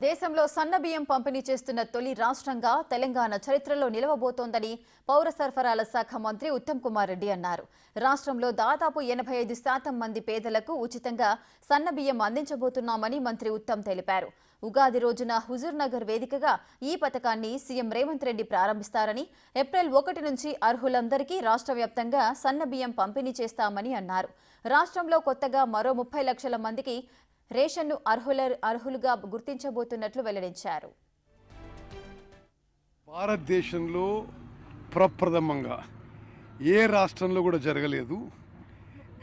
దేశంలో సన్న బియ్యం పంపిణీ చేస్తున్న తొలి రాష్ట్రంగా తెలంగాణ చరిత్రలో నిలవబోతోందని పౌర సరఫరాల శాఖ మంత్రి ఉత్తమ్ కుమార్ రెడ్డి అన్నారు. రాష్ట్రంలో దాదాపు 85% మంది పేదలకు ఉచితంగా సన్న బియ్యం అందించబోతున్నామని మంత్రి ఉత్తమ్ తెలిపారు. ఉగాది రోజున హుజూర్ నగర్ వేదికగా ఈ పథకాన్ని సీఎం రేవంత్ రెడ్డి ప్రారంభిస్తారని, ఏప్రిల్ 1 నుంచి అర్హులందరికీ రాష్ట్ర వ్యాప్తంగా సన్న బియ్యం పంపిణీ చేస్తామని అన్నారు. రాష్ట్రంలో కొత్తగా మరో 30 లక్షల మందికి రేషన్ను అర్హులుగా గుర్తించబోతున్నట్లు వెల్లడించారు. భారతదేశంలో ప్రప్రథమంగా ఏ రాష్ట్రంలో కూడా జరగలేదు.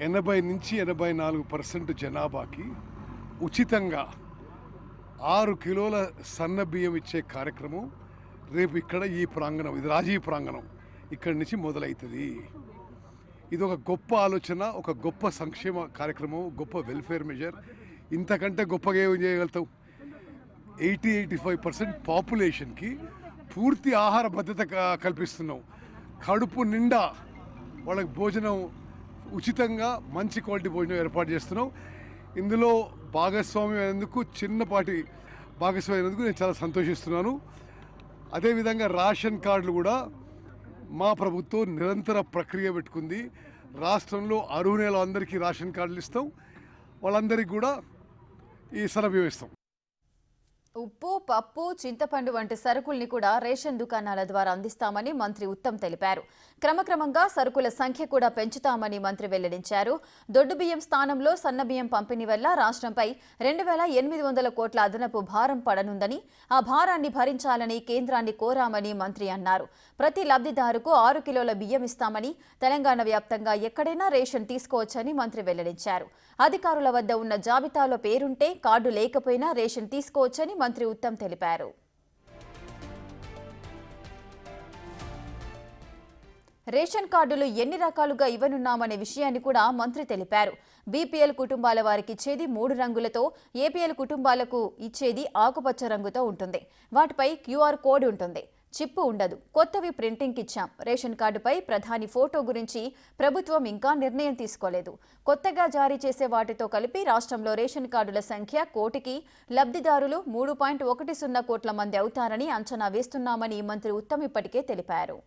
80 నుంచి 84% జనాభాకి ఉచితంగా 6 కిలోల సన్న బియ్యం ఇచ్చే కార్యక్రమం రేపు ఇక్కడ ఈ ప్రాంగణం, ఇది రాజీవ్ ప్రాంగణం, ఇక్కడి నుంచి మొదలవుతుంది. ఇది ఒక గొప్ప ఆలోచన, ఒక గొప్ప సంక్షేమ కార్యక్రమం, గొప్ప వెల్ఫేర్ మెజర్. ఇంతకంటే గొప్పగా ఏం చేయగలుగుతావు? 80-85% పాపులేషన్కి పూర్తి ఆహార భద్రత కల్పిస్తున్నాం. కడుపు నిండా వాళ్ళకి భోజనం ఉచితంగా మంచి క్వాలిటీ భోజనం ఏర్పాటు చేస్తున్నాం. ఇందులో భాగస్వామ్యం అయినందుకు, చిన్నపాటి భాగస్వామ్యం అయినందుకు నేను చాలా సంతోషిస్తున్నాను. అదేవిధంగా రేషన్ కార్డులు కూడా మా ప్రభుత్వం నిరంతర ప్రక్రియ పెట్టుకుంది. రాష్ట్రంలో అర్హులైన అందరికీ రేషన్ కార్డులు ఇస్తాం. వాళ్ళందరికీ కూడా ఈ సరఫరా ఇస్తాం. ఉప్పు, పప్పు, చింతపండు వంటి సరుకుల్ని కూడా రేషన్ దుకాణాల ద్వారా అందిస్తామని మంత్రి ఉత్తమ్ తెలిపారు. క్రమక్రమంగా సరుకుల సంఖ్య కూడా పెంచుతామని మంత్రి వెల్లడించారు. దొడ్డు బియ్యం స్థానంలో సన్న బియ్యం పంపిణీ వల్ల రాష్ట్రంపై 2800 కోట్ల అదనపు భారం పడనుందని, ఆ భారాన్ని భరించాలని కేంద్రాన్ని కోరామని మంత్రి అన్నారు. ప్రతి లబ్ధిదారుకు 6 కిలోల బియ్యం ఇస్తామని, తెలంగాణ వ్యాప్తంగా ఎక్కడైనా రేషన్ తీసుకోవచ్చని మంత్రి వెల్లడించారు. అధికారుల వద్ద ఉన్న జాబితాలో పేరుంటే, కార్డు లేకపోయినా రేషన్ తీసుకోవచ్చని మంత్రి ఉత్తమ్ తెలిపారు. రేషన్ కార్డులు ఎన్ని రకాలుగా ఇవ్వనున్నామనే విషయాన్ని కూడా మంత్రి తెలిపారు. బీపీఎల్ కుటుంబాల వారికి ఇచ్చేది 3 రంగులతో, ఏపీఎల్ కుటుంబాలకు ఇచ్చేది ఆకుపచ్చ రంగుతో ఉంటుంది. వాటిపై క్యూఆర్ కోడ్ ఉంటుంది, చిప్పు ఉండదు. కొత్తవి ప్రింటింగ్కి ఇచ్చాం. రేషన్ కార్డుపై ప్రధాని ఫోటో గురించి ప్రభుత్వం ఇంకా నిర్ణయం తీసుకోలేదు. కొత్తగా జారీ చేసే వాటితో కలిపి రాష్ట్రంలో రేషన్ కార్డుల సంఖ్య కోటికి, లబ్ధిదారులు 3.10 కోట్ల మంది అవుతారని అంచనా వేస్తున్నామని మంత్రి ఉత్తమ్ ఇప్పటికే తెలిపారు.